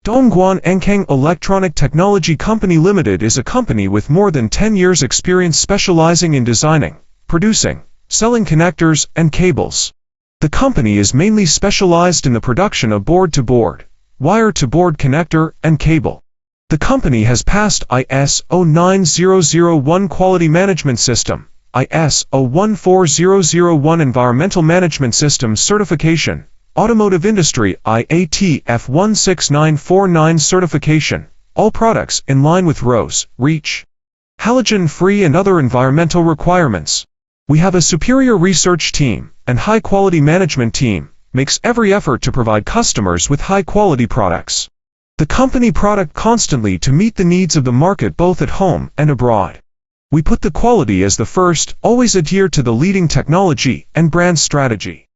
Dongguan Enkang Electronic Technology Company Limited is a company with more than 10 years experience specializing in designing, producing, selling connectors and cables. The company is mainly specialized in the production of board-to-board, wire-to-board connector and cable. The company has passed ISO 9001 Quality Management System, ISO 14001 Environmental Management System certification, Automotive Industry IATF 16949 certification, all products in line with RoHS, REACH, halogen-free and other environmental requirements. We have a superior research team and high-quality management team, makes every effort to provide customers with high-quality products. The company product constantly to meet the needs of the market both at home and abroad. We put the quality as the first, always adhere to the leading technology and brand strategy.